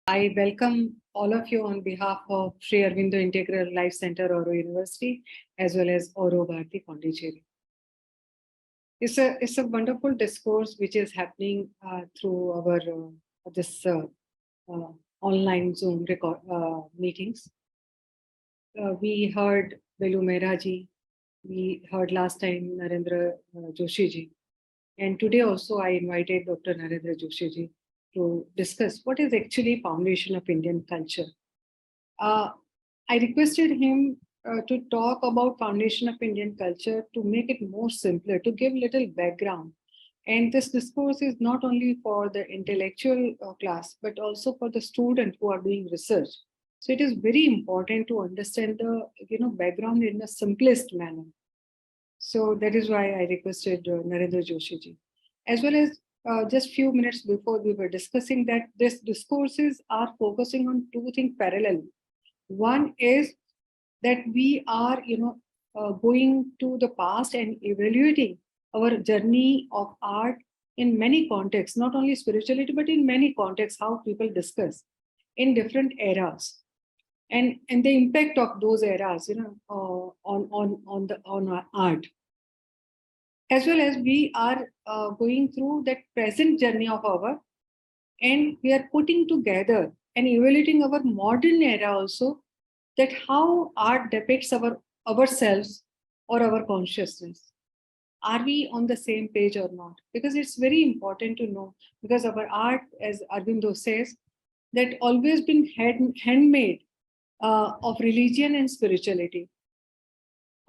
I welcome all of you on behalf of Sri-Aurobindo Integral Life Center, Auro University, as well as Auro Pondicherry. It's a wonderful discourse which is happening through our this online Zoom meetings. We heard Velu Mehraji, we heard last time Narendra Joshi ji, and today also I invited Dr. Narendra Joshi ji to discuss what is actually foundation of Indian culture. I requested him to talk about foundation of Indian culture to make it more simpler, to give little background. And this discourse is not only for the intellectual class, but also for the student who are doing research. So it is very important to understand the background in the simplest manner. So that is why I requested Narendra Joshi ji. As well as just few minutes before we were discussing that these discourses are focusing on two things parallel. One is that we are, going to the past and evaluating our journey of art in many contexts, not only spirituality, but in many contexts, how people discuss in different eras. And the impact of those eras, on our art. As well as we are going through that present journey of our, and we are putting together and evaluating our modern era also, that how art depicts ourselves or our consciousness. Are we on the same page or not? Because it's very important to know, because our art, as Aurobindo says, that always been handmade of religion and spirituality.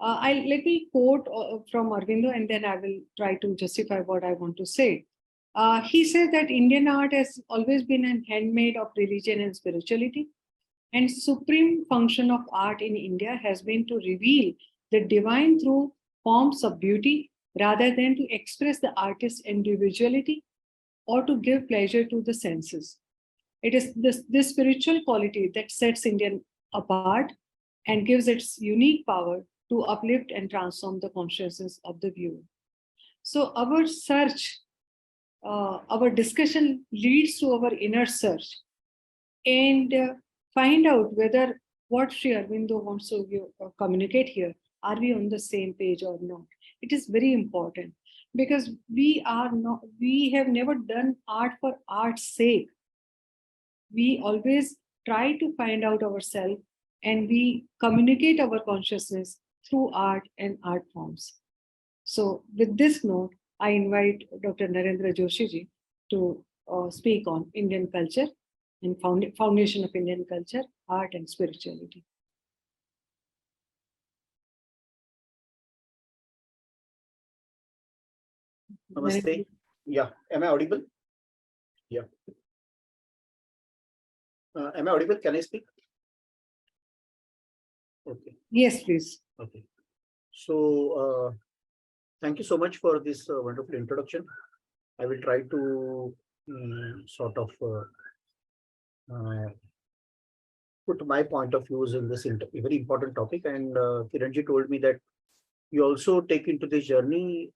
Let me quote from Aurobindo, and then I will try to justify what I want to say. He says that Indian art has always been a handmaid of religion and spirituality, and supreme function of art in India has been to reveal the divine through forms of beauty, rather than to express the artist's individuality or to give pleasure to the senses. It is this spiritual quality that sets Indian apart and gives its unique power to uplift and transform the consciousness of the viewer. So our search, our discussion leads to our inner search, and find out whether what Sri Aurobindo wants to communicate here, are we on the same page or not? It is very important, because we have never done art for art's sake. We always try to find out ourselves, and we communicate our consciousness through art and art forms. So with this note, I invite Dr. Narendra Joshi ji to speak on Indian culture and foundation of Indian culture, art and spirituality. Namaste. Yeah, am I audible? Yeah. Am I audible? Can I speak? Okay. Yes, please. Okay. So, thank you so much for this wonderful introduction. I will try to sort of put my point of views in this very important topic. And Kiranji told me that you also take into this journey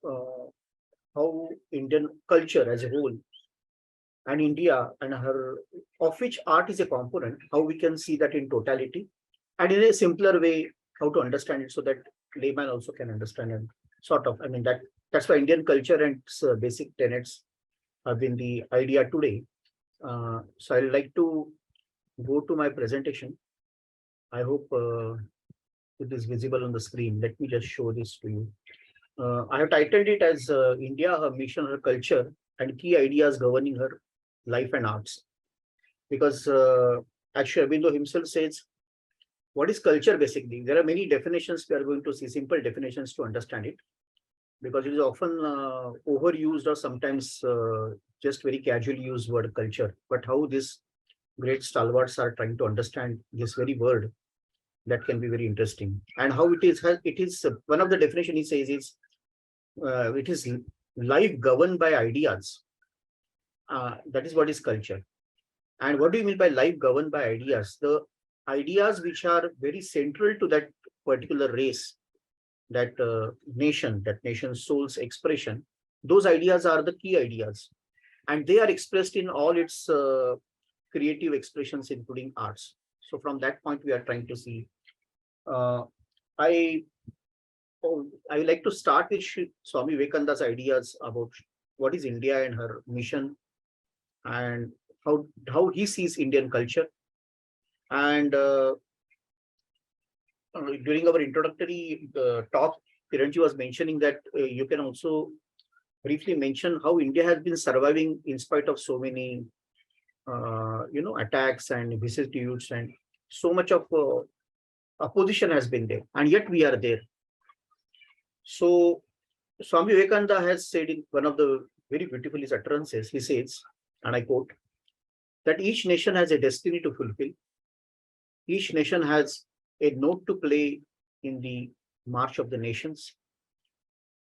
how Indian culture as a whole and India and her, of which art is a component, how we can see that in totality, and in a simpler way, how to understand it so that layman also can understand. And sort of, I mean, that's why Indian culture and its basic tenets have been the idea today. So I'd like to go to my presentation. I hope it is visible on the screen. Let me just show this to you. I have titled it as India, her mission, her culture, and key ideas governing her life and arts. Because as Sri Aurobindo himself says, what is culture basically? There are many definitions we are going to see, simple definitions to understand it, because it is often overused or sometimes just very casually used word culture. But how these great stalwarts are trying to understand this very word, that can be very interesting. And how it is one of the definition he says is it is life governed by ideas. That is what is culture. And what do you mean by life governed by ideas? The ideas which are very central to that particular race, that nation's soul's expression, those ideas are the key ideas. And they are expressed in all its creative expressions, including arts. So from that point, we are trying to see. Uh, I I would like to start with Swami Vivekananda's ideas about what is India and her mission, and how he sees Indian culture. And during our introductory talk, Kiranji was mentioning that you can also briefly mention how India has been surviving in spite of so many attacks and vicissitudes, and so much of opposition has been there, and yet we are there. So Swami Vivekananda has said in one of the very beautiful his utterances, he says, and I quote, that each nation has a destiny to fulfill. Each nation has a note to play in the march of the nations.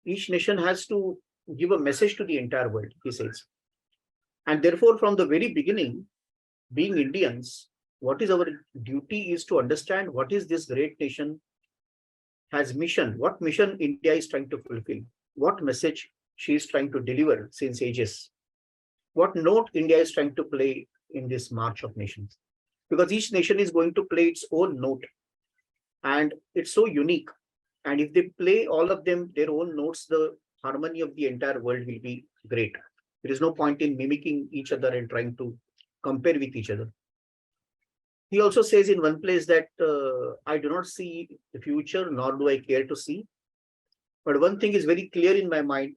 Each nation has to give a message to the entire world, he says. And therefore, from the very beginning, being Indians, what is our duty is to understand what is this great nation has mission, what mission India is trying to fulfill, what message she is trying to deliver since ages, what note India is trying to play in this march of nations. Because each nation is going to play its own note, and it's so unique. And if they play all of them their own notes, the harmony of the entire world will be great. There is no point in mimicking each other and trying to compare with each other. He also says in one place that I do not see the future, nor do I care to see. But one thing is very clear in my mind,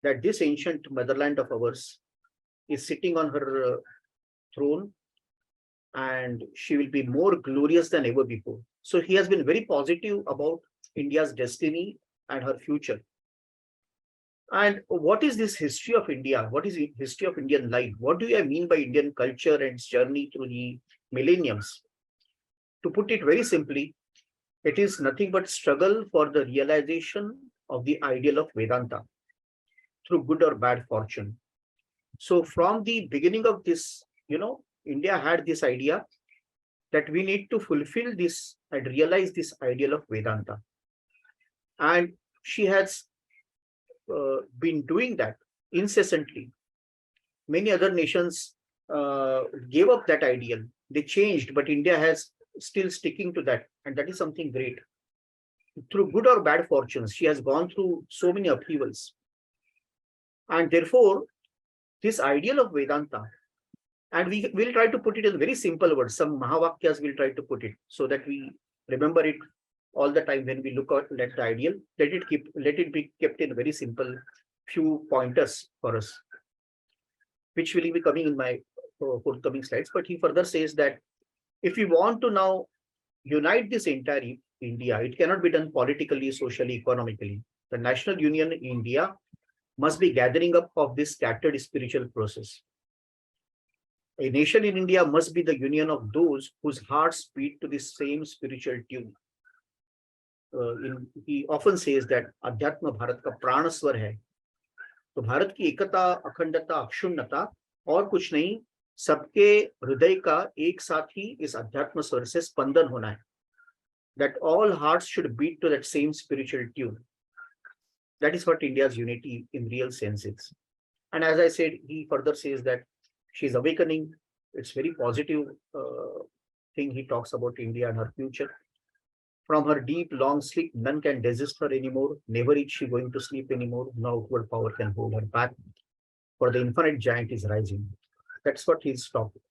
that this ancient motherland of ours is sitting on her throne, and she will be more glorious than ever before. So he has been very positive about India's destiny and her future. And what is this history of India? What is the history of Indian life? What do I mean by Indian culture and its journey through the millenniums? To put it very simply, it is nothing but struggle for the realization of the ideal of Vedanta through good or bad fortune. So from the beginning of this, India had this idea that we need to fulfill this and realize this ideal of Vedanta. And she has been doing that incessantly. Many other nations gave up that ideal. They changed, but India has still sticking to that. And that is something great. Through good or bad fortunes, she has gone through so many upheavals. And therefore, this ideal of Vedanta, and we will try to put it in very simple words. Some Mahavakyas will try to put it so that we remember it all the time when we look at the ideal. Let it be kept in very simple few pointers for us, which will be coming in my forthcoming slides. But he further says that if we want to now unite this entire India, it cannot be done politically, socially, economically. The national union in India must be gathering up of this scattered spiritual process. A nation in India must be the union of those whose hearts beat to the same spiritual tune. He often says that Adhyatma Bharat ka prana swar hai. तो भारत की एकता, अखंडता, अक्षुण्णता और कुछ नहीं, सबके हृदय का एक साथ ही इस अध्यात्म स्वर से स्पंदन होना है. That all hearts should beat to that same spiritual tune. That is what India's unity in real sense is. And as I said, he further says that she's awakening. It's very positive thing he talks about India and her future. From her deep, long sleep, none can desist her anymore. Never is she going to sleep anymore. No outward power can hold her back. For the infinite giant is rising. That's what he's talking.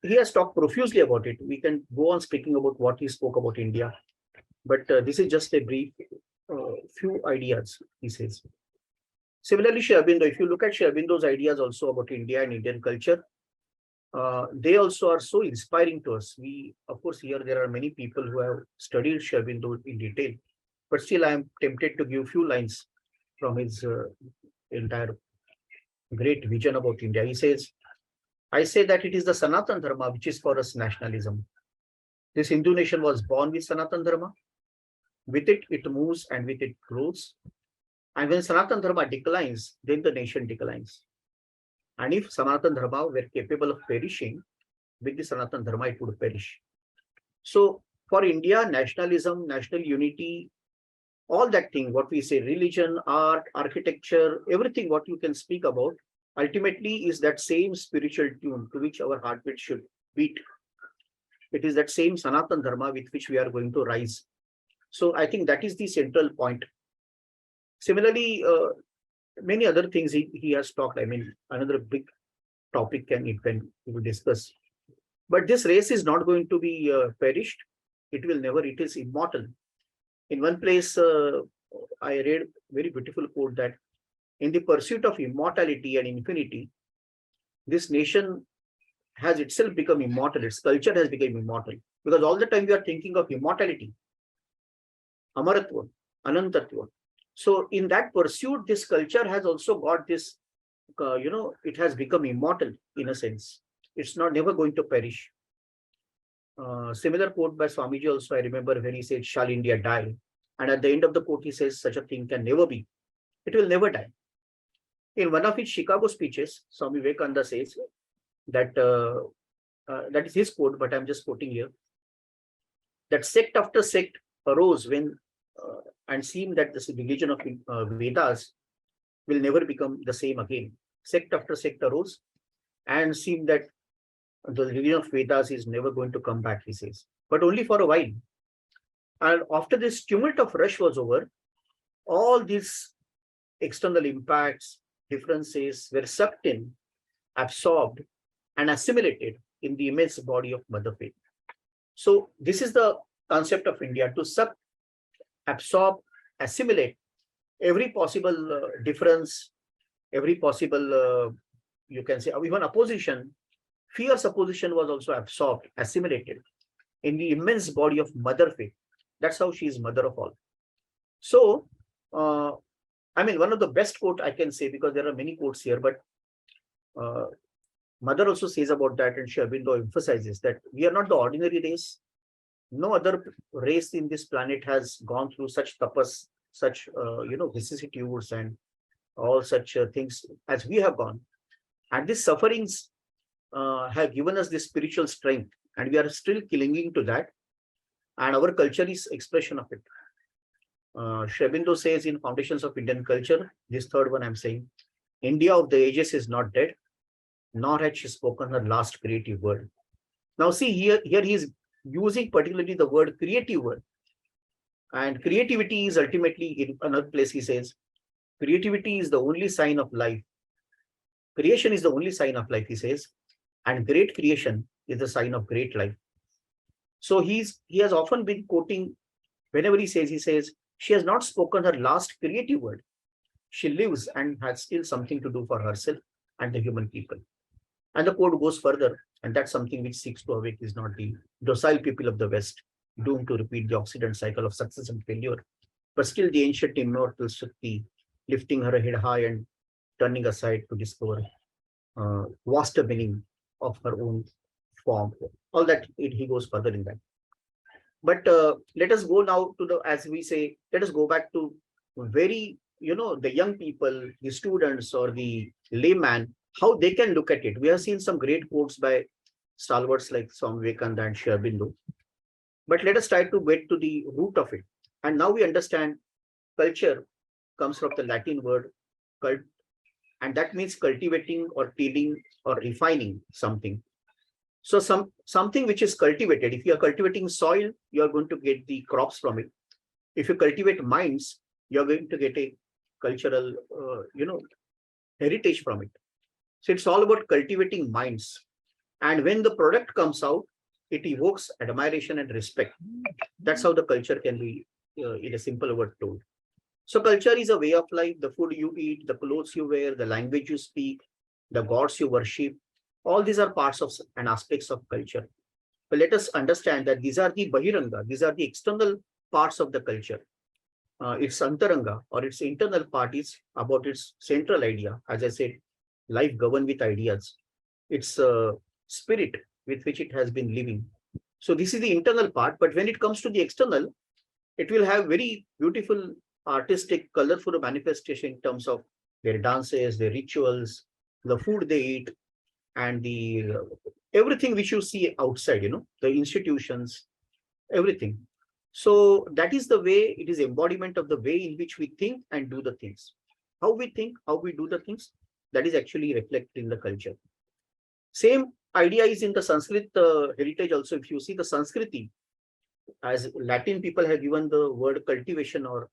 He has talked profusely about it. We can go on speaking about what he spoke about India. But this is just a brief few ideas, he says. Similarly, Sri Aurobindo, if you look at Sri Aurobindo's ideas also about India and Indian culture, they also are so inspiring to us. We, of course, here there are many people who have studied Sri Aurobindo in detail, but still I am tempted to give few lines from his entire great vision about India. He says, I say that it is the Sanatan Dharma which is for us nationalism. This Hindu nation was born with Sanatan Dharma. With it, it moves and with it grows. And when Sanatan Dharma declines, then the nation declines. And if Sanatan Dharma were capable of perishing, with the Sanatan Dharma, it would perish. So for India, nationalism, national unity, all that thing, what we say, religion, art, architecture, everything what you can speak about, ultimately is that same spiritual tune to which our heartbeat should beat. It is that same Sanatan Dharma with which we are going to rise. So I think that is the central point. Similarly, many other things he has talked. I mean, another big topic we will discuss. But this race is not going to be perished. It will never. It is immortal. In one place, I read very beautiful quote that in the pursuit of immortality and infinity, this nation has itself become immortal. Its culture has become immortal because all the time we are thinking of immortality, amaratva, anantatva. So in that pursuit, this culture has also got this, it has become immortal in a sense. It's not never going to perish. Similar quote by Swamiji also, I remember when he said, "Shall India die?" And at the end of the quote, he says, "Such a thing can never be. It will never die." In one of his Chicago speeches, Swami Vivekananda says that, that is his quote, but I'm just quoting here, that sect after sect arose when and seemed that this religion of Vedas will never become the same again. Sect after sect arose and seemed that the religion of Vedas is never going to come back, he says, but only for a while. And after this tumult of rush was over, all these external impacts, differences were sucked in, absorbed, and assimilated in the immense body of Mother Faith. So this is the concept of India, to suck, absorb, assimilate every possible difference, every possible, you can say, even opposition. Fierce opposition was also absorbed, assimilated in the immense body of Mother Faith. That's how she is mother of all. So, I mean, one of the best quote I can say, because there are many quotes here, but Mother also says about that, and sriaurobindo emphasizes that we are not the ordinary race. No other race in this planet has gone through such tapas, such vicissitudes and all such things as we have gone. And these sufferings have given us this spiritual strength, and we are still clinging to that. And our culture is expression of it. Sriaurobindo says in Foundations of Indian Culture, this third one I'm saying, India of the ages is not dead, nor had she spoken her last creative word. Now see, here he is using particularly the word creative word. And creativity is ultimately, in another place he says, creativity is the only sign of life. Creation is the only sign of life, he says, and great creation is the sign of great life. So he has often been quoting, whenever he says, she has not spoken her last creative word. She lives and has still something to do for herself and the human people. And the quote goes further, and that's something which seeks to awake is not the docile people of the West, doomed to repeat the Occident cycle of success and failure, but still the ancient immortal Shakti, lifting her head high and turning aside to discover vaster meaning of her own form. All that he goes further in that. But let us go now to as we say, let us go back to very, the young people, the students or the layman, how they can look at it. We have seen some great quotes by stalwarts like Swami Vivekananda and sriaurobindo. But let us try to get to the root of it. And now we understand culture comes from the Latin word cult, and that means cultivating or tilling or refining something. So something which is cultivated, if you are cultivating soil, you are going to get the crops from it. If you cultivate minds, you are going to get a cultural, heritage from it. So it's all about cultivating minds. And when the product comes out, it evokes admiration and respect. That's how the culture can be, in a simple word, told. So culture is a way of life, the food you eat, the clothes you wear, the language you speak, the gods you worship. All these are parts of and aspects of culture. But let us understand that these are the bahiranga, these are the external parts of the culture. Its antaranga or its internal part is about its central idea. As I said, life governed with ideas. Its spirit with which it has been living. So this is the internal part. But when it comes to the external, it will have very beautiful, artistic, colorful manifestation in terms of their dances, their rituals, the food they eat, and the everything which you see outside, the institutions, everything. So that is the way, it is embodiment of the way in which we think and do the things. How we think, how we do the things, that is actually reflected in the culture. Same idea is in the Sanskrit heritage also. If you see the Sanskriti, as Latin people have given the word cultivation or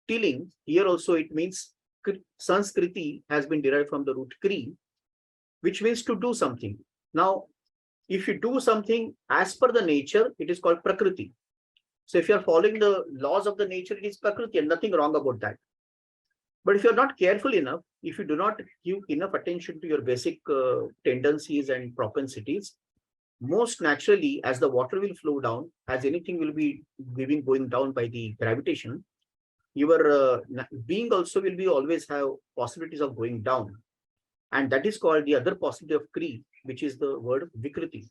tilling, here also it means Sanskriti has been derived from the root kri, which means to do something. Now, if you do something as per the nature, it is called prakriti. So if you are following the laws of the nature, it is prakriti and nothing wrong about that. But if you're not careful enough, if you do not give enough attention to your basic tendencies and propensities, most naturally, as the water will flow down, as anything will be going down by the gravitation, your being also will be always have possibilities of going down. And that is called the other possibility of Kri, which is the word Vikriti,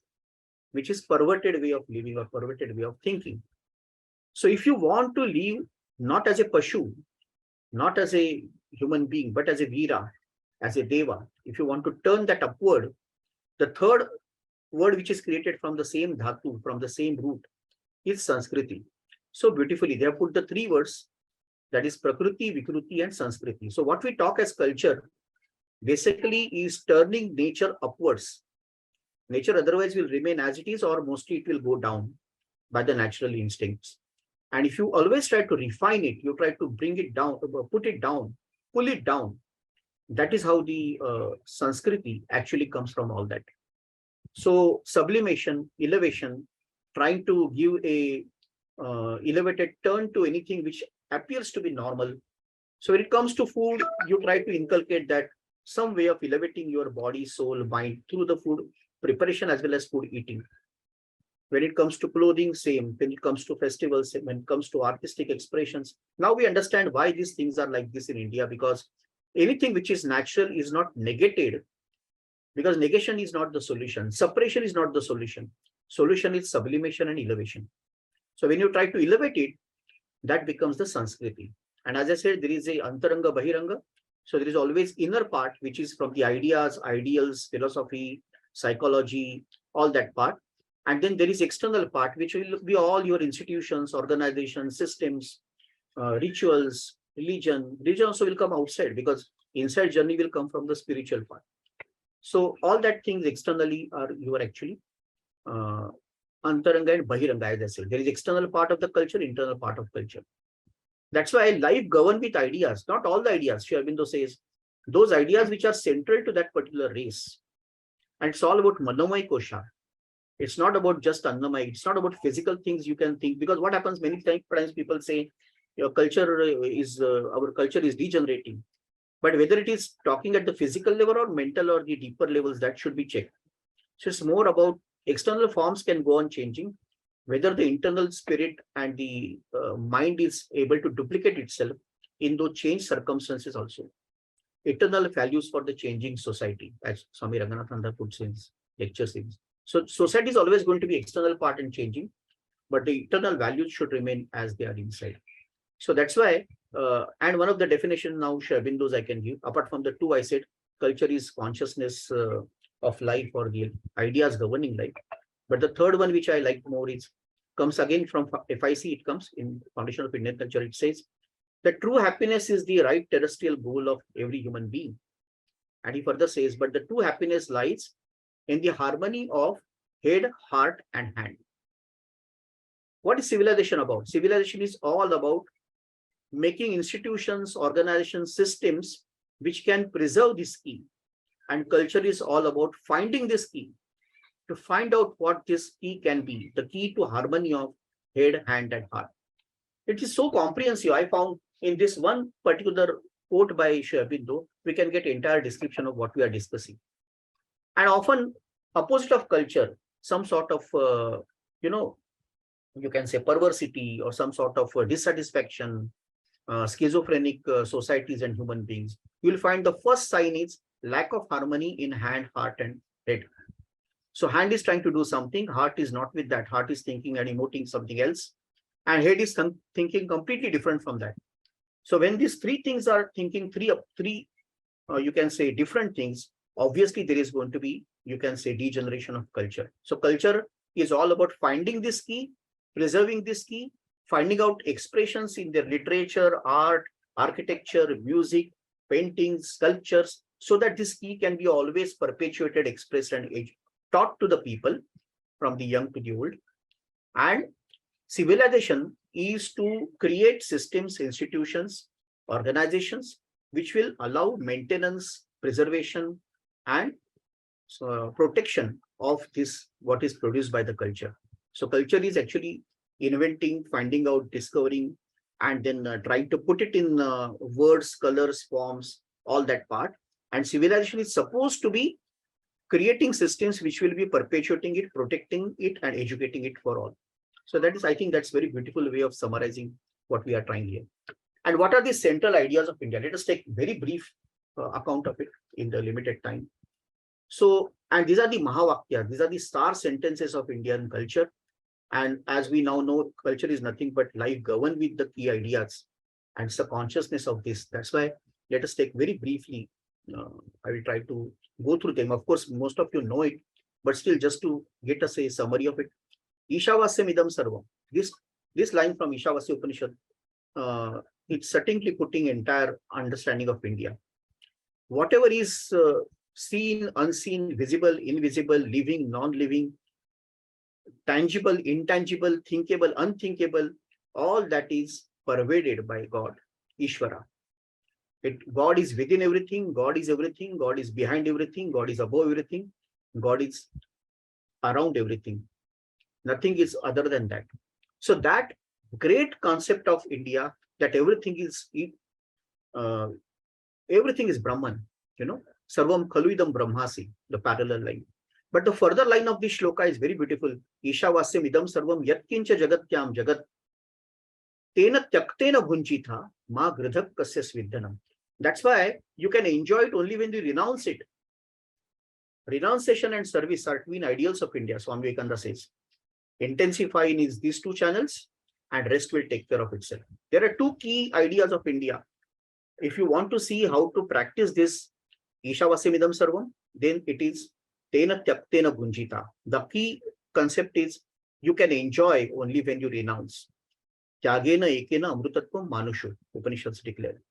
which is perverted way of living or perverted way of thinking. So if you want to live not as a Pashu, not as a human being, but as a Veera, as a Deva, if you want to turn that upward, the third word which is created from the same dhatu, from the same root, is Sanskriti. So beautifully, they have put the three words, that is Prakriti, Vikruti, and Sanskriti. So what we talk as culture basically is turning nature upwards. Nature otherwise will remain as it is, or mostly it will go down by the natural instincts. And if you always try to refine it, you try to bring it down, put it down, pull it down. That is how the Sanskriti actually comes from all that. So sublimation, elevation, trying to give a elevated turn to anything which appears to be normal. So when it comes to food, you try to inculcate that some way of elevating your body, soul, mind through the food preparation as well as food eating. When it comes to clothing, same. When it comes to festivals, same. When it comes to artistic expressions, now we understand why these things are like this in India, because anything which is natural is not negated, because negation is not the solution. Suppression is not the solution. Solution is sublimation and elevation. So when you try to elevate it, that becomes the Sanskriti. And as I said, there is a Antaranga, Bahiranga. So there is always inner part, which is from the ideas, ideals, philosophy, psychology, all that part. And then there is external part, which will be all your institutions, organizations, systems, rituals, religion. Religion also will come outside, because inside journey will come from the spiritual part. So all that things externally are you are actually Antaranga and Bahiranga, as I said. There is external part of the culture, internal part of culture. That's why life governed with ideas, not all the ideas. Sri Aurobindo says those ideas which are central to that particular race. And it's all about Manomai Kosha. It's not about just Annamai. It's not about physical things you can think. Because what happens many times people say your culture is our culture is degenerating. But whether it is talking at the physical level or mental or the deeper levels, that should be checked. So it's more about external forms can go on changing, whether the internal spirit and the mind is able to duplicate itself in those changed circumstances also. Eternal values for the changing society, as Swami Ranganathan puts in his lecture series. So society is always going to be external part and changing, but the internal values should remain as they are inside. So that's why, and one of the definitions now, Sri Aurobindo's I can give, apart from the two I said, culture is consciousness of life or the ideas governing life. But the third one, which I like more, is comes again from FIC, it comes in Foundation of Indian Culture. It says that true happiness is the right terrestrial goal of every human being. And he further says, but the true happiness lies in the harmony of head, heart, and hand. What is civilization about? Civilization is all about making institutions, organizations, systems which can preserve this key. And culture is all about finding this key, to find out what this key can be, the key to harmony of head, hand, and heart. It is so comprehensive. I found in this one particular quote by Sri Aurobindo, we can get entire description of what we are discussing. And often opposite of culture, some sort of, you can say perversity or some sort of dissatisfaction, schizophrenic societies and human beings, you will find the first sign is lack of harmony in hand, heart, and head. So hand is trying to do something, heart is not with that, heart is thinking and emoting something else, and head is thinking completely different from that. So when these three things are thinking you can say different things, obviously there is going to be, you can say, degeneration of culture. So culture is all about finding this key, preserving this key, finding out expressions in their literature, art, architecture, music, paintings, sculptures, so that this key can be always perpetuated, expressed, and taught to the people from the young to the old. And civilization is to create systems, institutions, organizations which will allow maintenance, preservation, and protection of this, what is produced by the culture. So culture is actually inventing, finding out, discovering, and then trying to put it in words, colors, forms, all that part. And civilization is supposed to be creating systems which will be perpetuating it, protecting it, and educating it for all. So that is, I think that's very beautiful way of summarizing what we are trying here. And what are the central ideas of India? Let us take very brief account of it in the limited time. So, and these are the Mahavakyas, these are the star sentences of Indian culture. And as we now know, culture is nothing but life governed with the key ideas, and it's the consciousness of this. That's why let us take very briefly. I will try to go through them. Of course, most of you know it, but still just to get us a summary of it. Ishavasyam idam sarvam. This line from Ishavasya Upanishad, it's certainly putting entire understanding of India. Whatever is seen, unseen, visible, invisible, living, non-living, tangible, intangible, thinkable, unthinkable, all that is pervaded by God, Ishvara. God is within everything, God is everything, God is behind everything, God is above everything, God is around everything. Nothing is other than that. So that great concept of India, that everything is Brahman, Sarvam Khaluidam Brahmasi, the parallel line. But the further line of this shloka is very beautiful. Ishavasyam idam sarvam yatkincha jagatyam jagat tena tyaktena bhunjitha ma gridhak kasya svidhanam. That's why you can enjoy it only when you renounce it. Renunciation and service are twin ideals of India, Swami Vivekananda says. Intensify in these two channels and rest will take care of itself. There are two key ideas of India. If you want to see how to practice this Ishavasyam idam sarvam, then it is Tena Tyaktena Bhunjita. The key concept is you can enjoy only when you renounce. Tyagena Ekena Amrutatvam Manushu, Upanishads declare.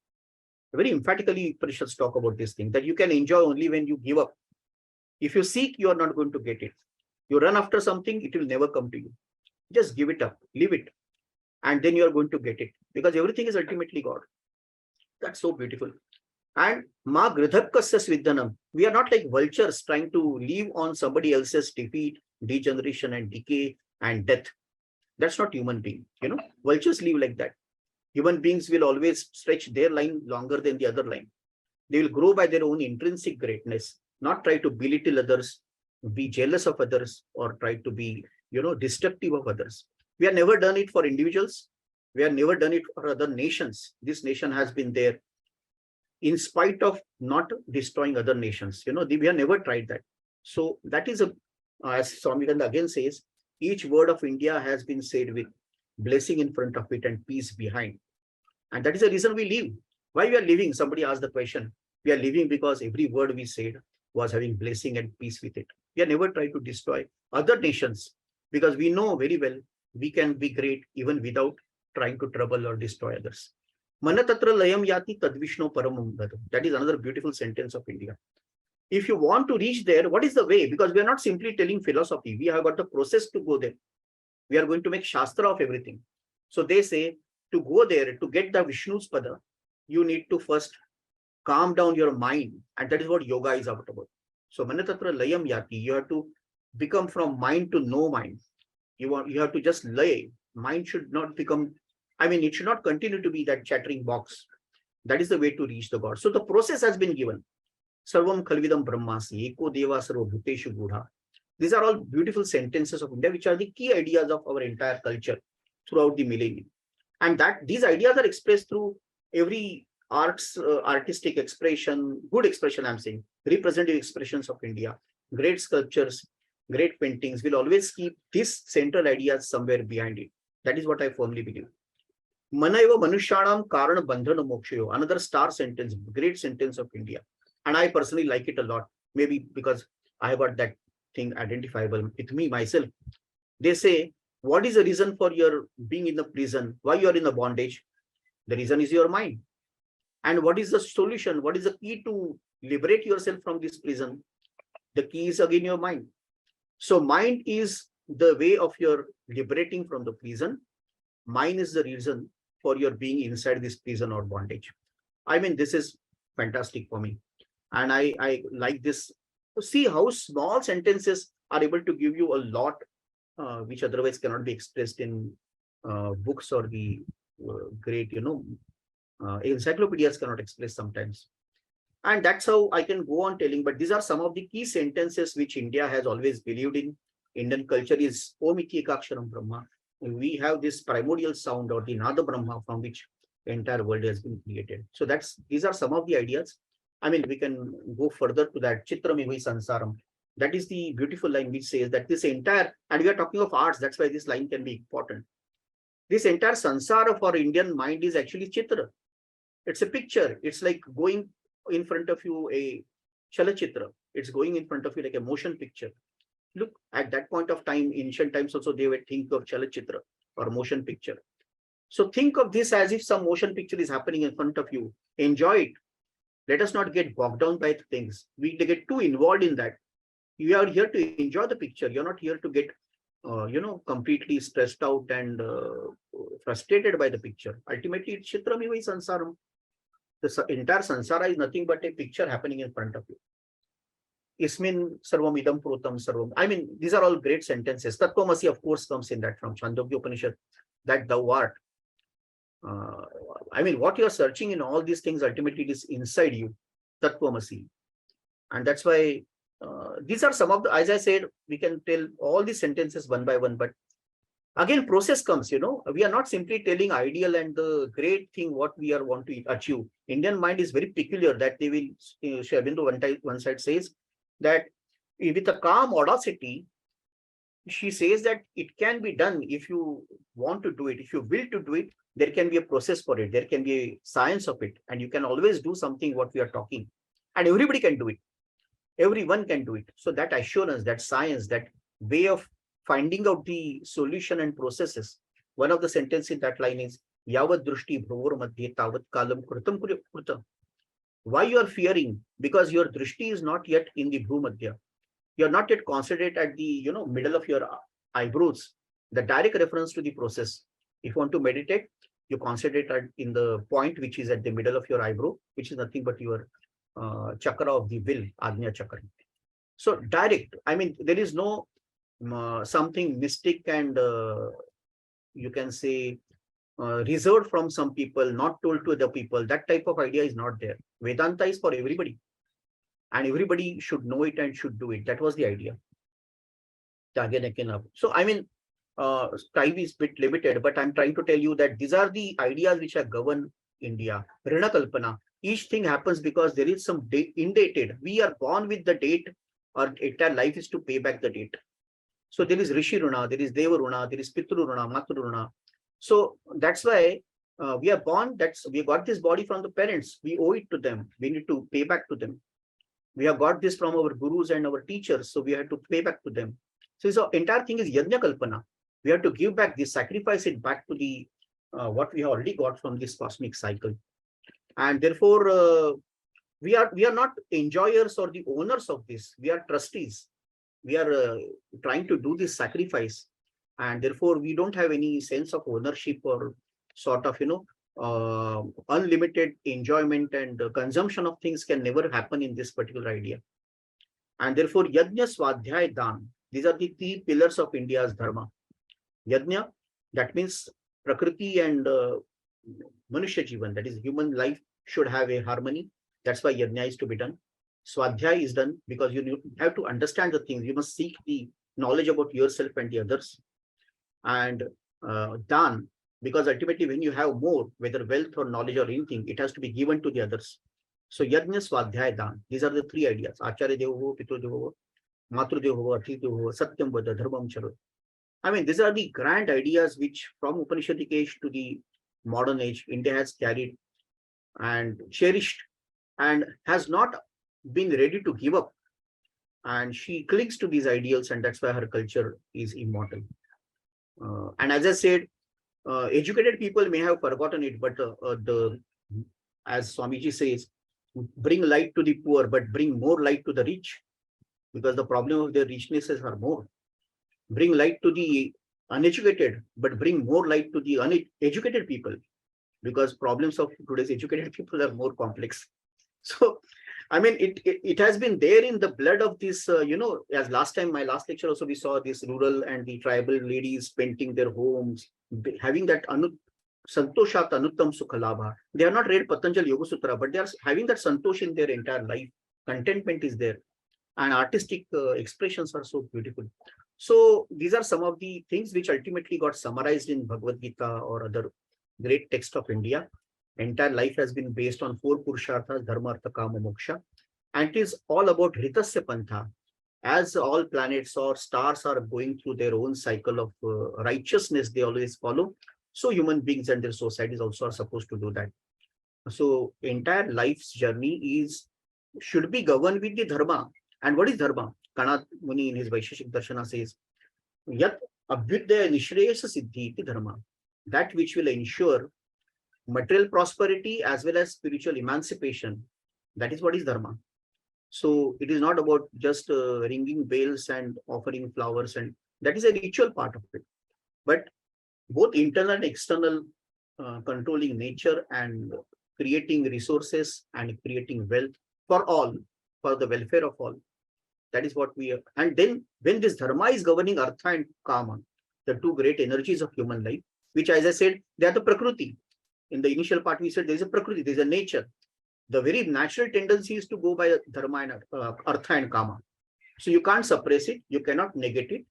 Very emphatically, Upanishads talk about this thing, that you can enjoy only when you give up. If you seek, you are not going to get it. You run after something, it will never come to you. Just give it up, leave it, and then you are going to get it, because everything is ultimately God. That's so beautiful. And ma gridhakkasya svidhanam. We are not like vultures trying to live on somebody else's defeat, degeneration, and decay and death. That's not human being. Vultures live like that. Human beings will always stretch their line longer than the other line. They will grow by their own intrinsic greatness, not try to belittle others, be jealous of others, or try to be, destructive of others. We have never done it for individuals. We have never done it for other nations. This nation has been there in spite of not destroying other nations. We have never tried that. So that is as Swami Vivekananda again says, each word of India has been said with blessing in front of it and peace behind. And that is the reason we live. Why we are living? Somebody asked the question. We are living because every word we said was having blessing and peace with it. We have never tried to destroy other nations, because we know very well we can be great even without trying to trouble or destroy others. Manatatra layam yati tadvishno paramam gadam. That is another beautiful sentence of India. If you want to reach there, what is the way? Because we are not simply telling philosophy. We have got the process to go there. We are going to make Shastra of everything. So they say to go there, to get the Vishnu's pada, you need to first calm down your mind. And that is what yoga is about. So Manatatra layam yati, you have to become from mind to no mind. You have to just lay. Mind should not become, it should not continue to be that chattering box. That is the way to reach the God. So the process has been given. Sarvam Khalvidam Brahmasi, Eko Deva Sarva Bhuteshu Buddha. These are all beautiful sentences of India, which are the key ideas of our entire culture throughout the millennium. And that these ideas are expressed through every artistic expression, good expression, I'm saying, representative expressions of India. Great sculptures, great paintings will always keep these central ideas somewhere behind it. That is what I firmly believe. Manaiva Manushyanam Karana Bandhana Mokshayo, another star sentence, great sentence of India. And I personally like it a lot, maybe because I got that thing identifiable with me myself. They say, what is the reason for your being in the prison? Why you are in the bondage? The reason is your mind. And what is the solution? What is the key to liberate yourself from this prison, the key is again your mind. So mind is the way of your liberating from the prison. Mind is the reason for your being inside this prison or bondage. I mean, this is fantastic for me. And I like this. See how small sentences are able to give you a lot, which otherwise cannot be expressed in books or the great, encyclopedias cannot express sometimes. And that's how I can go on telling. But these are some of the key sentences which India has always believed in. Indian culture is Om Iti Ekaksharam Brahma. We have this primordial sound or the Nada Brahma from which the entire world has been created. So these are some of the ideas. I mean, we can go further to that. Chitramevi Sansaram. That is the beautiful line which says that this entire, and we are talking of arts, that's why this line can be important. This entire sansara for Indian mind is actually Chitra. It's a picture. It's like going in front of you a chalachitra. It's going in front of you like a motion picture. Look, at that point of time, ancient times also, they would think of chalachitra or motion picture. So think of this as if some motion picture is happening in front of you. Enjoy it. Let us not get bogged down by things. We get too involved in that. You are here to enjoy the picture. You're not here to get, completely stressed out and frustrated by the picture. Ultimately, it's Chitramivi Sansaram. The entire sansara is nothing but a picture happening in front of you. Ismin sarvam idam protam sarvam. I mean, these are all great sentences. Tattvamasi, of course, comes in that from Chandogya Upanishad, that thou art. I mean, what you are searching in all these things, ultimately it is inside you. Tattvamasi. And that's why these are some of the, as I said, we can tell all these sentences one by one, but again, process comes, we are not simply telling ideal and the great thing what we are want to achieve. Indian mind is very peculiar that they will, Sri Aurobindo one side says that with a calm audacity, she says that it can be done if you want to do it, if you will to do it, there can be a process for it, there can be a science of it, and you can always do something what we are talking, and everybody can do it. Everyone can do it. So that assurance, that science, that way of finding out the solution and processes. One of the sentences in that line is Yavad Drushti Bhrovor Madhye Tavat Kalam Krutam Krutam. Why you are fearing? Because your Drushti is not yet in the Bhrumadhya. You are not yet concentrated at the middle of your eyebrows. The direct reference to the process. If you want to meditate, you concentrate in the point which is at the middle of your eyebrow, which is nothing but your chakra of the will, Ajna chakra. So direct. I mean, there is no something mystic and you can say reserved from some people, not told to the people. That type of idea is not there. Vedanta is for everybody, and everybody should know it and should do it. That was the idea. So I mean, time is a bit limited, but I'm trying to tell you that these are the ideas which are govern India. Rina Kalpana. Each thing happens because there is some date indated. We are born with the date. Our entire life is to pay back the date. So there is Rishi Runa, there is Deva Runa, there is Pitru Runa, Matru Runa. So that's why we are born. We got this body from the parents. We owe it to them. We need to pay back to them. We have got this from our gurus and our teachers, so we have to pay back to them. So the entire thing is Yajna Kalpana. We have to give back this, sacrifice it back to the what we have already got from this cosmic cycle. And therefore, we are not enjoyers or the owners of this. We are trustees. We are trying to do this sacrifice, and therefore we don't have any sense of ownership or sort of unlimited enjoyment and consumption of things can never happen in this particular idea. And therefore Yajna, Swadhyay, Dan, these are the three pillars of India's dharma. Yajna, that means Prakriti and Manushya Jivan, that is human life should have a harmony. That's why Yajna is to be done. Swadhyay is done because you have to understand the things. You must seek the knowledge about yourself and the others. And Dan, because ultimately when you have more, whether wealth or knowledge or anything, it has to be given to the others. So Yajna, Swadhyay, Dan. These are the three ideas. Acharya Devo, Pitru Devo, Matru Devo, Ati Devo, Satyam Vada, Dharmam Charo. I mean, these are the grand ideas which from Upanishadic age to the modern age, India has carried and cherished and has not been ready to give up. And she clings to these ideals, and that's why her culture is immortal. And as I said, educated people may have forgotten it, but as Swamiji says, bring light to the poor, but bring more light to the rich, because the problem of their richnesses are more. Bring light to the uneducated, but bring more light to the uneducated people, because problems of today's educated people are more complex. So, I mean, it has been there in the blood of this, as last time, my last lecture also, we saw this rural and the tribal ladies painting their homes, having that Santoshat Anuttam Sukhalabha. They are not read Patanjali Yoga Sutra, but they are having that Santosh in their entire life. Contentment is there, and artistic expressions are so beautiful. So these are some of the things which ultimately got summarized in Bhagavad Gita or other great text of India. Entire life has been based on four Purusharthas, Dharma, Artha, Kama, Moksha. And it is all about Hritasya Pantha. As all planets or stars are going through their own cycle of righteousness, they always follow. So human beings and their societies also are supposed to do that. So entire life's journey should be governed with the dharma. And what is dharma? Kanat Muni in his Vaisheshik Darshana says, Yat Abhyudaya Nishreyasa Siddhi iti dharma. That which will ensure material prosperity as well as spiritual emancipation. That is what is dharma. So it is not about just ringing bells and offering flowers, and that is a ritual part of it. But both internal and external controlling nature and creating resources and creating wealth for all, for the welfare of all. That is what we are. And then when this dharma is governing artha and kama, the two great energies of human life, which, as I said, they are the prakriti. In the initial part, we said there is a prakriti, there is a nature. The very natural tendency is to go by dharma and artha and kama. So you can't suppress it, you cannot negate it.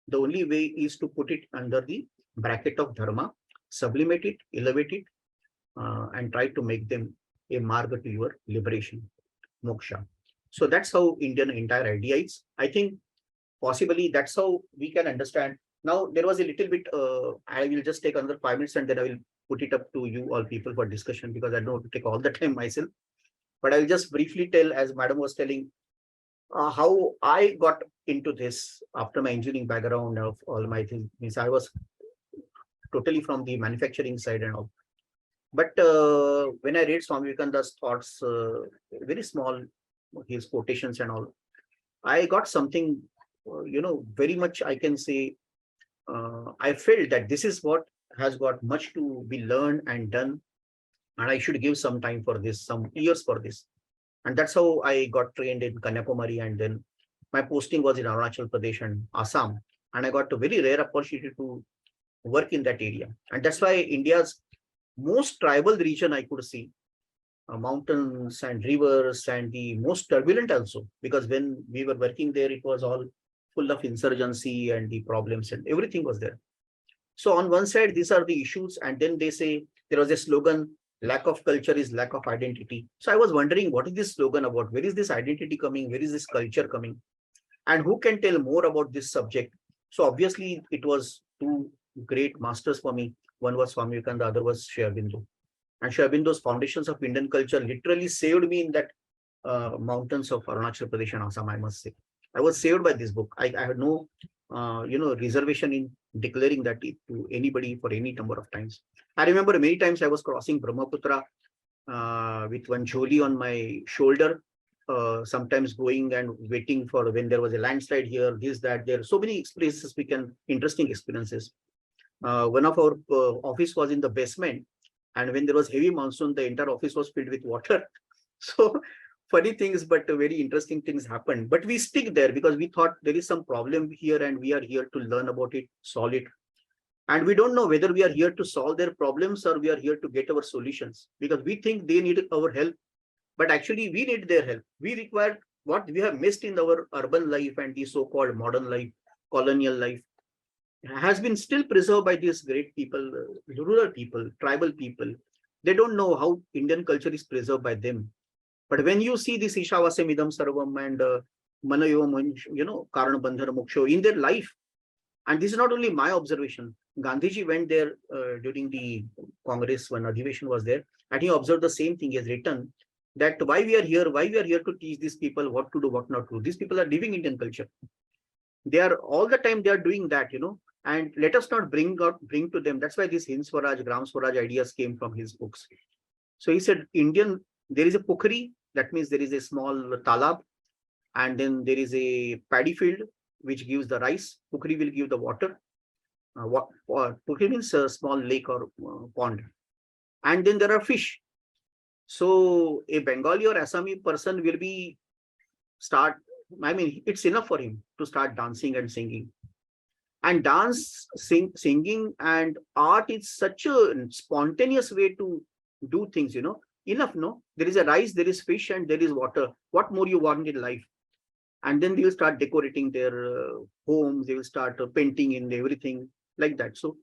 The only way is to put it under the bracket of dharma, sublimate it, elevate it, and try to make them a marga to your liberation, moksha. So that's how Indian entire idea is. I think possibly that's how we can understand. Now, there was a little bit, I will just take another 5 minutes and then I will put it up to you all people for discussion, because I don't want to take all the time myself. But I will just briefly tell, as Madam was telling, how I got into this after my engineering background of all my things. Means I was totally from the manufacturing side and all. But when I read Swami Vivekananda's thoughts, very small, his quotations and all, I got something, very much I can say, I felt that this is what has got much to be learned and done, and I should give some time for this, some years for this. And that's how I got trained in Kanyakumari, and then my posting was in Arunachal Pradesh and Assam, and I got a very rare opportunity to work in that area. And that's why India's most tribal region I could see, mountains and rivers, and the most turbulent also, because when we were working there, it was all full of insurgency and the problems and everything was there. So on one side, these are the issues, and then they say there was a slogan, lack of culture is lack of identity. So I was wondering, what is this slogan about? Where is this identity coming? Where is this culture coming? And who can tell more about this subject? So obviously it was two great masters for me. One was Swami Vivekananda, the other was sriaurobindo. And sriaurobindo's Foundations of Indian Culture literally saved me in that mountains of Arunachal Pradesh and Assam, I must say. I was saved by this book. I had no, reservation in declaring that to anybody for any number of times. I remember many times I was crossing Brahmaputra with one jholi on my shoulder, sometimes going and waiting for when there was a landslide here, this, that, there. So many experiences interesting experiences. One of our office was in the basement, and when there was heavy monsoon, the entire office was filled with water. So funny things, but very interesting things happened. But we stick there because we thought there is some problem here and we are here to learn about it, solve it. And we don't know whether we are here to solve their problems or we are here to get our solutions, because we think they need our help, but actually we need their help. We require what we have missed in our urban life and the so-called modern life, colonial life, has been still preserved by these great people, rural people, tribal people. They don't know how Indian culture is preserved by them. But when you see this Ishavasyam Idam Sarvam and Manayo, Karana Bandhana Moksho in their life, and this is not only my observation, Gandhiji went there during the Congress when Adhiveshan was there, and he observed the same thing. He has written that why we are here to teach these people what to do, what not to do. These people are living Indian culture. They are all the time they are doing that, and let us not bring to them. That's why these Hind Swaraj, Gram Swaraj ideas came from his books. So he said, there is a Pokhari, That means there is a small talab, and then there is a paddy field which gives the rice. Pukri will give the water. Pukri means a small lake or pond. And then there are fish. So a Bengali or Assami person will be start. I mean, it's enough for him to start dancing and singing. And singing and art is such a spontaneous way to do things. Enough. No, there is a rice, there is fish, and there is water. What more you want in life? And then they will start decorating their homes. They will start painting in everything like that. So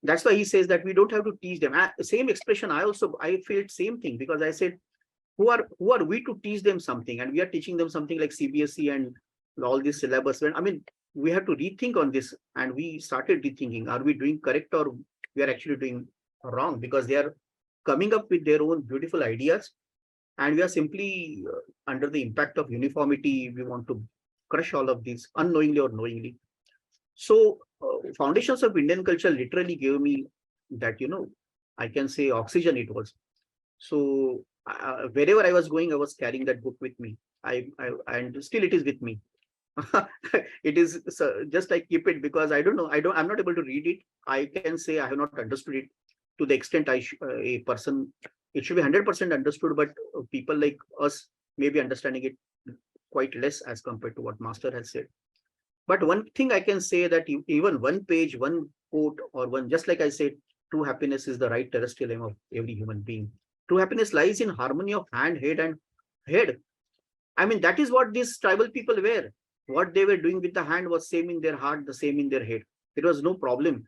that's why he says that we don't have to teach them. Same expression. I felt same thing, because I said, who are we to teach them something? And we are teaching them something like CBSE and all this syllabus. I mean, we have to rethink on this, and we started rethinking. Are we doing correct, or we are actually doing wrong? Because they are coming up with their own beautiful ideas, and we are simply under the impact of uniformity. We want to crush all of these unknowingly or knowingly. So foundations of Indian culture literally gave me that, I can say oxygen it was. So wherever I was going, I was carrying that book with me. And still it is with me. It is just I keep it because I don't know. I'm not able to read it. I can say I have not understood it to the extent a person, it should be 100% understood, but people like us may be understanding it quite less as compared to what Master has said. But one thing I can say that even one page, one quote, or one, just like I said, true happiness is the right terrestrial aim of every human being. True happiness lies in harmony of hand, head, and head. I mean, that is what these tribal people were. What they were doing with the hand was same in their heart, the same in their head. There was no problem.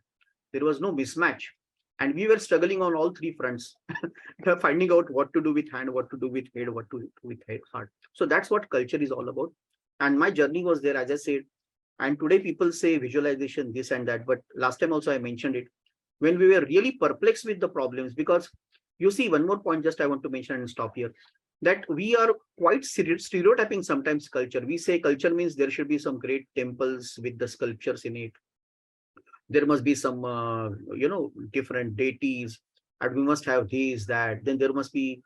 There was no mismatch. And we were struggling on all three fronts, finding out what to do with hand, what to do with head, what to do with heart. So that's what culture is all about. And my journey was there, as I said. And today people say visualization, this and that. But last time also I mentioned it. When we were really perplexed with the problems, because you see, one more point just I want to mention and stop here, that we are quite stereotyping sometimes culture. We say culture means there should be some great temples with the sculptures in it. There must be some, different deities, and we must have this, that. Then there must be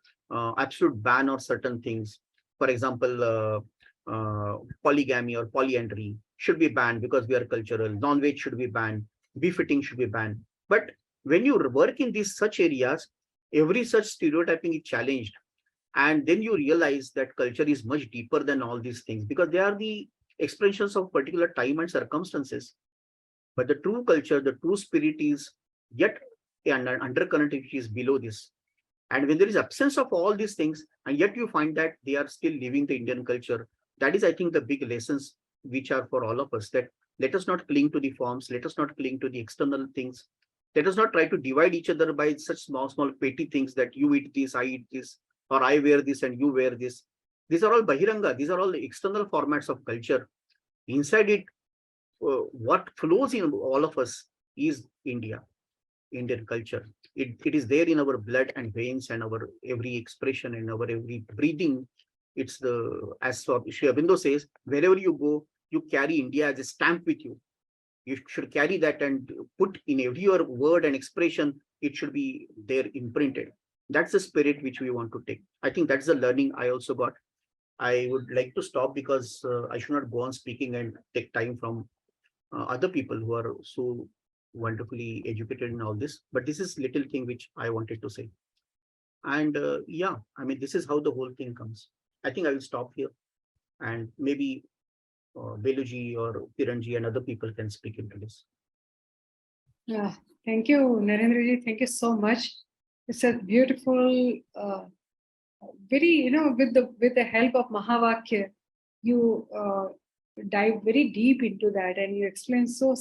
absolute ban on certain things. For example, polygamy or polyandry should be banned because we are cultural. Non-veg should be banned. Befitting should be banned. But when you work in these such areas, every such stereotyping is challenged. And then you realize that culture is much deeper than all these things, because they are the expressions of particular time and circumstances. But the true culture, the true spirit is yet an undercurrent which is below this. And when there is absence of all these things, and yet you find that they are still living the Indian culture, that is, I think, the big lessons which are for all of us, that let us not cling to the forms, let us not cling to the external things. Let us not try to divide each other by such small, small petty things that you eat this, I eat this, or I wear this and you wear this. These are all bahiranga. These are all the external formats of culture. Inside it, what flows in all of us is India, Indian culture. It is there in our blood and veins and our every expression and our every breathing. It's as Sriaurobindo says, wherever you go, you carry India as a stamp with you. You should carry that and put in every your word and expression, it should be there imprinted. That's the spirit which we want to take. I think that's the learning I also got. I would like to stop because I should not go on speaking and take time from other people who are so wonderfully educated in all this. But this is little thing which I wanted to say. And yeah, I mean, this is how the whole thing comes. I think I will stop here, and maybe Beluji or Kiranji and other people can speak into this. Yeah, thank you, Narendra ji. Thank you so much. It's a beautiful, very, with the help of Mahavakya, you dive very deep into that, and you explain so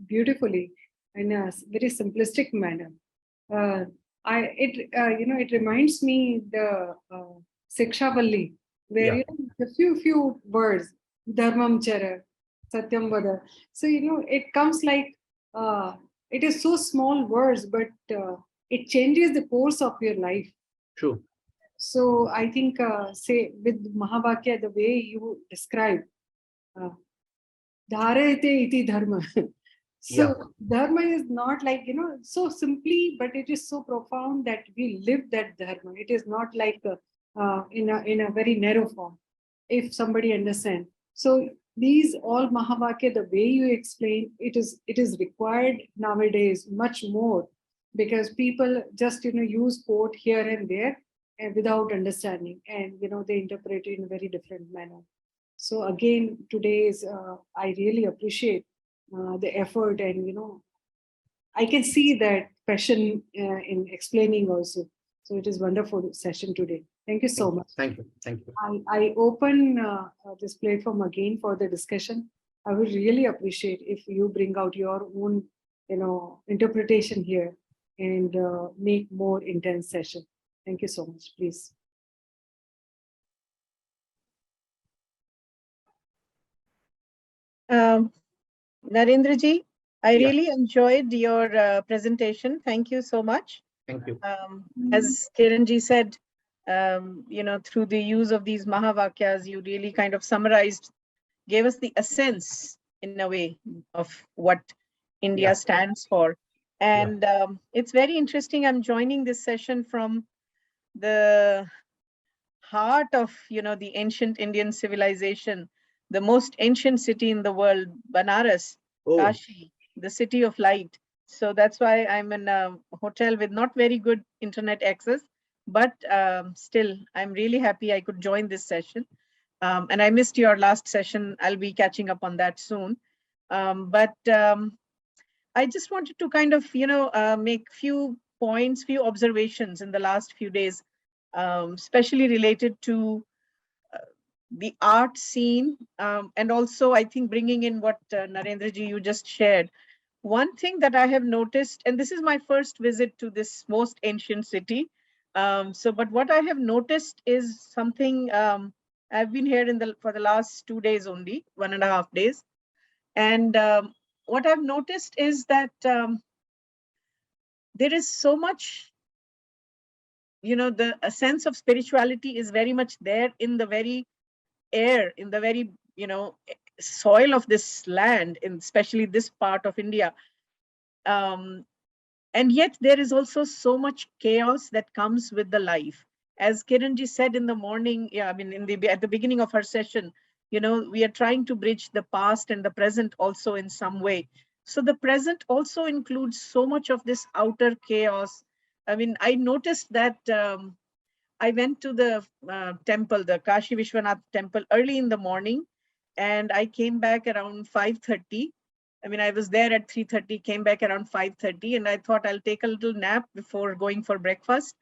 beautifully in a very simplistic manner. It reminds me the Sikshavalli, where a few words, Dharmam Chara, Satyam Vada. So it comes like it is so small words, but it changes the course of your life. True. So I think, say with Mahavakya, the way you describe, Dharayate iti dharma. So dharma is not like, so simply, but it is so profound that we live that dharma. It is not like in a very narrow form, if somebody understands. So these all Mahavakya, the way you explain, it is required nowadays much more, because people just use quote here and there and without understanding, and they interpret it in a very different manner. So again, today's I really appreciate the effort, and I can see that passion in explaining also. So it is wonderful session today. Thank you so much. Thank you. Thank you. I open this platform again for the discussion. I would really appreciate if you bring out your own, interpretation here, and make more intense session. Thank you so much. Please. Narendra ji, I Yeah. really enjoyed your presentation. Thank you so much. Thank you. As Kiran ji said, through the use of these Mahavakyas, you really kind of summarized, gave us the essence in a way of what India Yeah. stands for. And it's very interesting. I'm joining this session from the heart of, the ancient Indian civilization, the most ancient city in the world, Banaras, Oh, Kashi, the city of light. So that's why I'm in a hotel with not very good internet access, but still, I'm really happy I could join this session. And I missed your last session. I'll be catching up on that soon. But I just wanted to kind of, make few points, few observations in the last few days, especially related to the art scene, and also I think bringing in what Narendra ji you just shared. One thing that I have noticed, and this is my first visit to this most ancient city, but what I have noticed is something. I've been here for the last 2 days only, 1.5 days, and what I've noticed is that there is so much, a sense of spirituality is very much there in the very air, in the very soil of this land, in especially this part of India, and yet there is also so much chaos that comes with the life. As Kiranji said in the morning, at the beginning of her session, we are trying to bridge the past and the present also in some way. So the present also includes so much of this outer chaos. I noticed that I went to the temple, the Kashi Vishwanath temple, early in the morning, and I came back around 5:30. I was there at 3:30, came back around 5:30, and I thought I'll take a little nap before going for breakfast.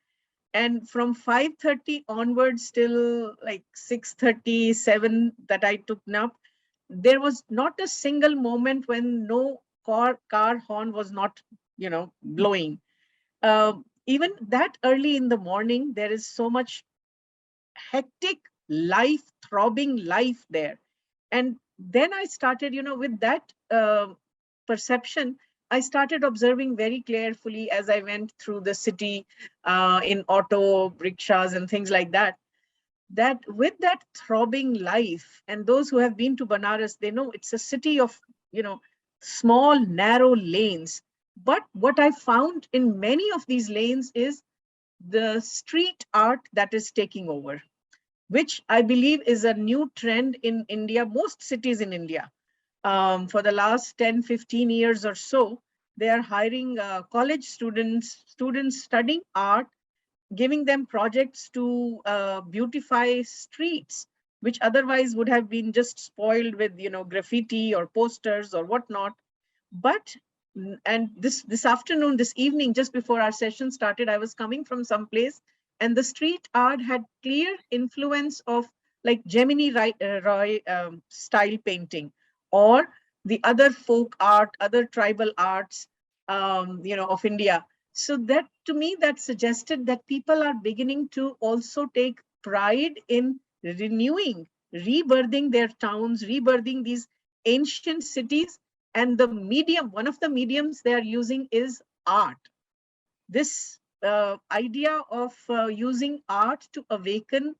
And from 5:30 onwards till like 6:30, 7 that I took nap, there was not a single moment when no car horn was not, blowing. Even that early in the morning, there is so much hectic life, throbbing life there. And then I started, with that perception, I started observing very carefully as I went through the city in auto rickshaws and things like that, that with that throbbing life, and those who have been to Banaras, they know it's a city of, small, narrow lanes. But what I found in many of these lanes is the street art that is taking over, which I believe is a new trend in India, most cities in India. For the last 10, 15 years or so, they are hiring college students studying art, giving them projects to beautify streets, which otherwise would have been just spoiled with, graffiti or posters or whatnot. But and this afternoon, this evening, just before our session started, I was coming from some place, and the street art had clear influence of like Gemini Roy style painting, or the other folk art, other tribal arts, of India. So that, to me, that suggested that people are beginning to also take pride in renewing, rebirthing their towns, rebirthing these ancient cities. And the medium, one of the mediums they are using is art. This idea of using art to awaken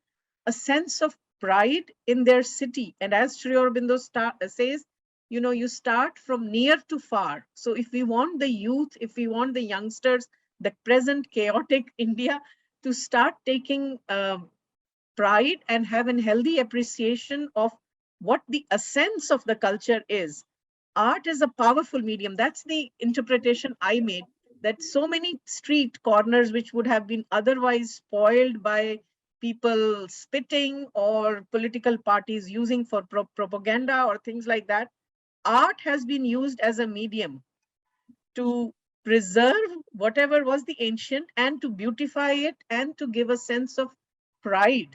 a sense of pride in their city. And as Sri Aurobindo says, you start from near to far. So if we want the youth, if we want the youngsters, the present chaotic India, to start taking pride and have a healthy appreciation of what the essence of the culture is. Art is a powerful medium. That's the interpretation I made, that so many street corners which would have been otherwise spoiled by people spitting or political parties using for propaganda or things like that, art has been used as a medium to preserve whatever was the ancient and to beautify it and to give a sense of pride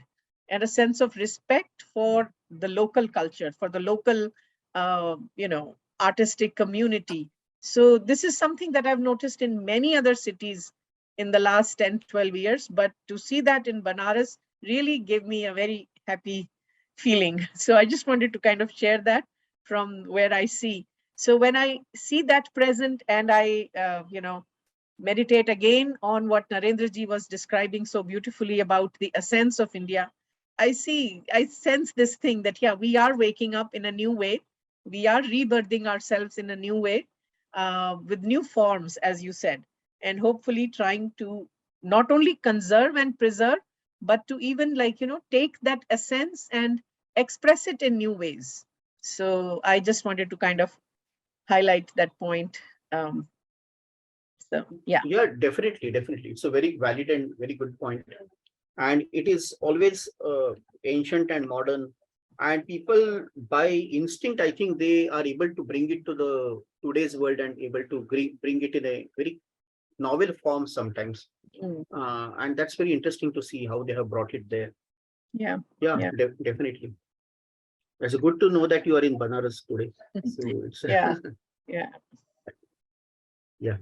and a sense of respect for the local culture, for the local, artistic community. So this is something that I've noticed in many other cities in the last 10, 12 years, but to see that in Banaras really gave me a very happy feeling. So I just wanted to kind of share that from where I see. So when I see that present and I, meditate again on what Narendra ji was describing so beautifully about the essence of India, I sense this thing that, yeah, we are waking up in a new way. We are rebirthing ourselves in a new way with new forms, as you said, and hopefully trying to not only conserve and preserve, but to even take that essence and express it in new ways. So I just wanted to kind of highlight that point. So yeah. Yeah, definitely, definitely. It's a very valid and very good point. And it is always ancient and modern. And people by instinct, I think they are able to bring it to the today's world and able to bring it in a very novel form sometimes. Mm. And that's very interesting to see how they have brought it there. Yeah. Yeah, Yeah. definitely. It's good to know that you are in Banaras today. So it's Yeah. Yeah. Yeah.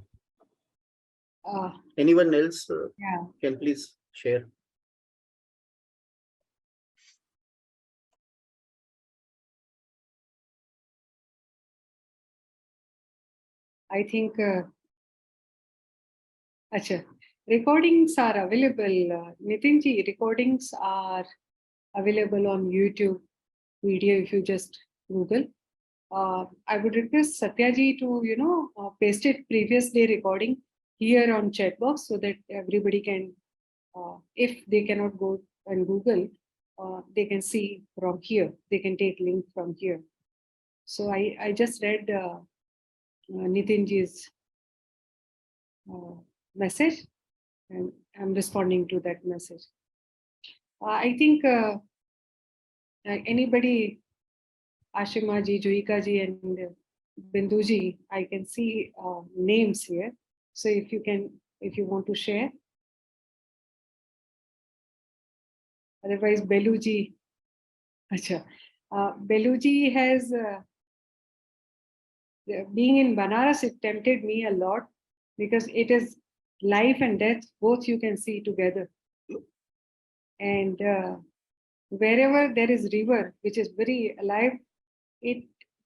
Uh, Anyone else yeah. can please share? I think Acha, recordings are available. Nitinji, recordings are available on YouTube video if you just Google. I would request Satyaji to, paste it previous day recording here on chat box so that everybody can, if they cannot go and Google, they can see from here. They can take link from here. So I just read Nitinji's message and I'm responding to that message. I think anybody, Ashima ji, Juhika ji, and Bindu ji, I can see names here. So if you want to share. Otherwise, Belu ji. Acha. Belu ji has, being in Banaras, it tempted me a lot because it is life and death, both you can see together. And wherever there is river, which is very alive, it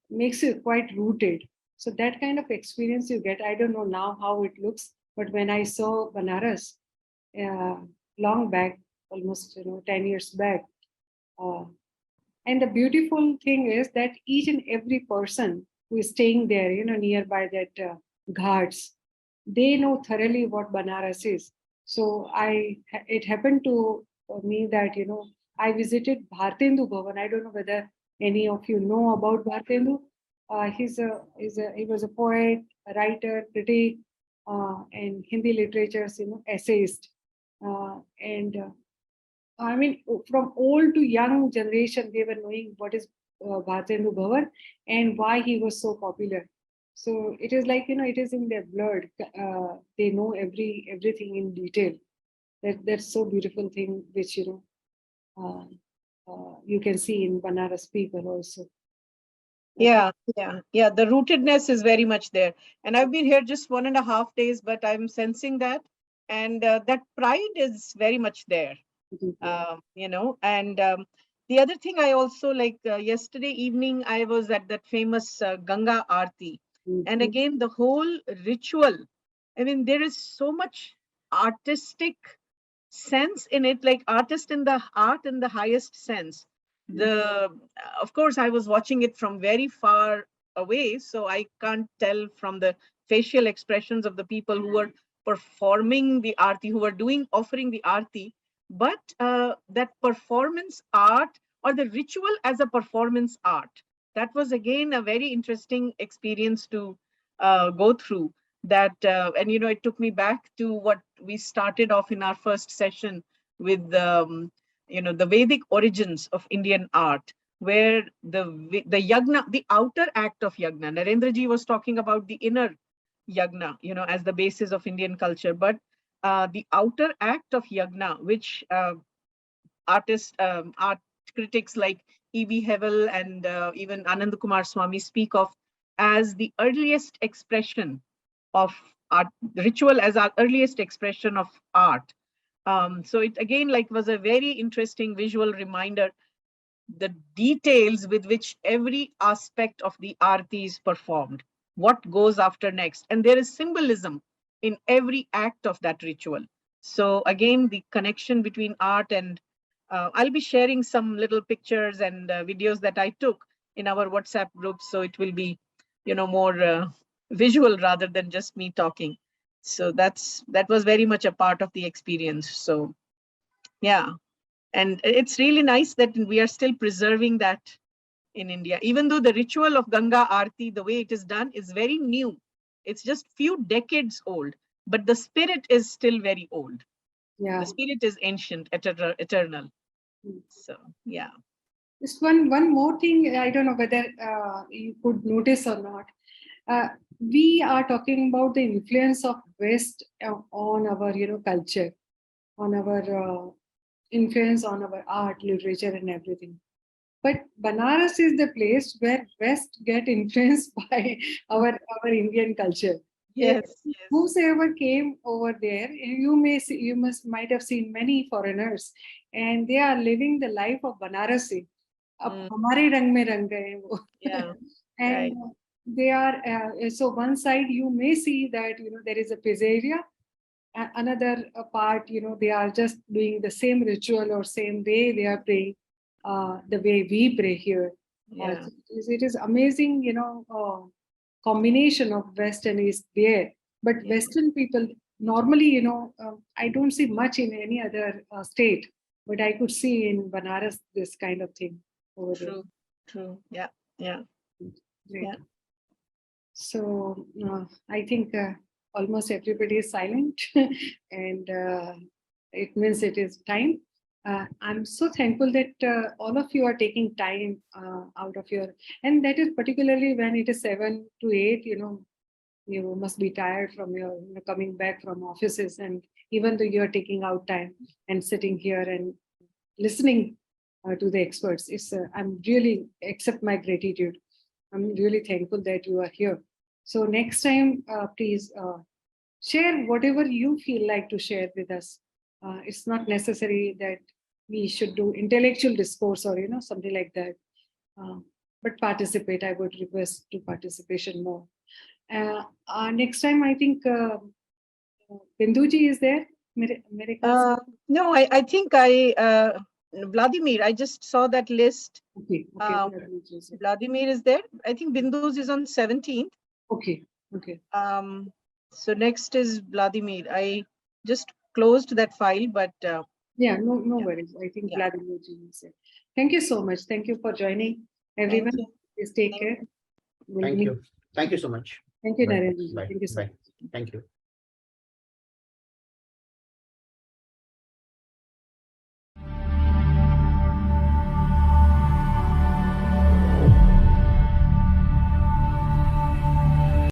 makes you quite rooted. So that kind of experience you get. I don't know now how it looks, but when I saw Banaras long back, almost 10 years back, and the beautiful thing is that each and every person who is staying there, nearby that ghats, they know thoroughly what Banaras is. So it happened to me that I visited Bhartendu Bhavan. I don't know whether any of you know about Bhartendu. He was a poet, a writer, critic, and Hindi literature's essayist, and I mean, from old to young generation, they were knowing what is Bhartendu Bhavan and why he was so popular. So it is like, it is in their blood. They know everything in detail. That's so beautiful thing, which, you can see in Banaras people also. Yeah. The rootedness is very much there. And I've been here just 1.5 days, but I'm sensing that. And that pride is very much there. And the other thing I also like, yesterday evening, I was at that famous Ganga Aarti. And again, the whole ritual, I mean, there is so much artistic sense in it, like art in the highest sense. Of course, I was watching it from very far away, so I can't tell from the facial expressions of the people who were performing the aarti, who were offering the aarti. but that performance art or the ritual as a performance art, that was again a very interesting experience to go through. That and it took me back to what we started off in our first session with the Vedic origins of Indian art, where the yagna, the outer act of yagna, Narendra ji was talking about the inner yagna, as the basis of Indian culture, but the outer act of yagna, which art critics like E.V. Hevel and even Anand Kumar Swami speak of as the earliest expression of art, ritual as our earliest expression of art. So it again was a very interesting visual reminder, the details with which every aspect of the aarti is performed, what goes after next. And there is symbolism in every act of that ritual. So again, the connection between art and I'll be sharing some little pictures and videos that I took in our WhatsApp group. So it will be, more visual rather than just me talking. So that was very much a part of the experience. So yeah. And it's really nice that we are still preserving that in India, even though the ritual of Ganga Aarti, the way it is done, is very new. It's just few decades old, but the spirit is still very old. Yeah. The spirit is ancient, eternal. Mm. So, yeah. Just one more thing, I don't know whether you could notice or not. We are talking about the influence of West on our, culture, on our influence on our art, literature, and everything. But Banaras is the place where West get influenced by our Indian culture. Yes. Whosoever came over there, you might have seen many foreigners, and they are living the life of Banarasi. अब हमारे रंग में रंग गए हैं वो. Yeah. And Right. they are so one side you may see that there is a pizzeria, another part they are just doing the same ritual or same way they are praying the way we pray here. Yeah. It is amazing combination of West and East there, but Yeah. Western people normally I don't see much in any other state, but I could see in Banaras this kind of thing over there. True. Yeah. Great. Yeah. So I think almost everybody is silent, and it means it is time. I'm so thankful that all of you are taking time out of your, and that is particularly when it is 7 to 8. You must be tired from your coming back from offices, and even though you are taking out time and sitting here and listening to the experts, I'm really accept my gratitude. I'm really thankful that you are here. So next time, please share whatever you feel like to share with us. It's not necessary that we should do intellectual discourse or something like that. But participate. I would request to participation more. Next time, I think Binduji is there. No, I think Vladimir, I just saw that list. Okay. Vladimir is there. I think Bindu's is on 17th. Okay. So next is Vladimir. I just closed that file, but yeah, no worries. I think Vladimir is there. Thank you so much. Thank you for joining, everyone. Please take care. Thank you. Thank you so much. Thank you, Bye. Narendra. Bye. Thank you so much. Thank you.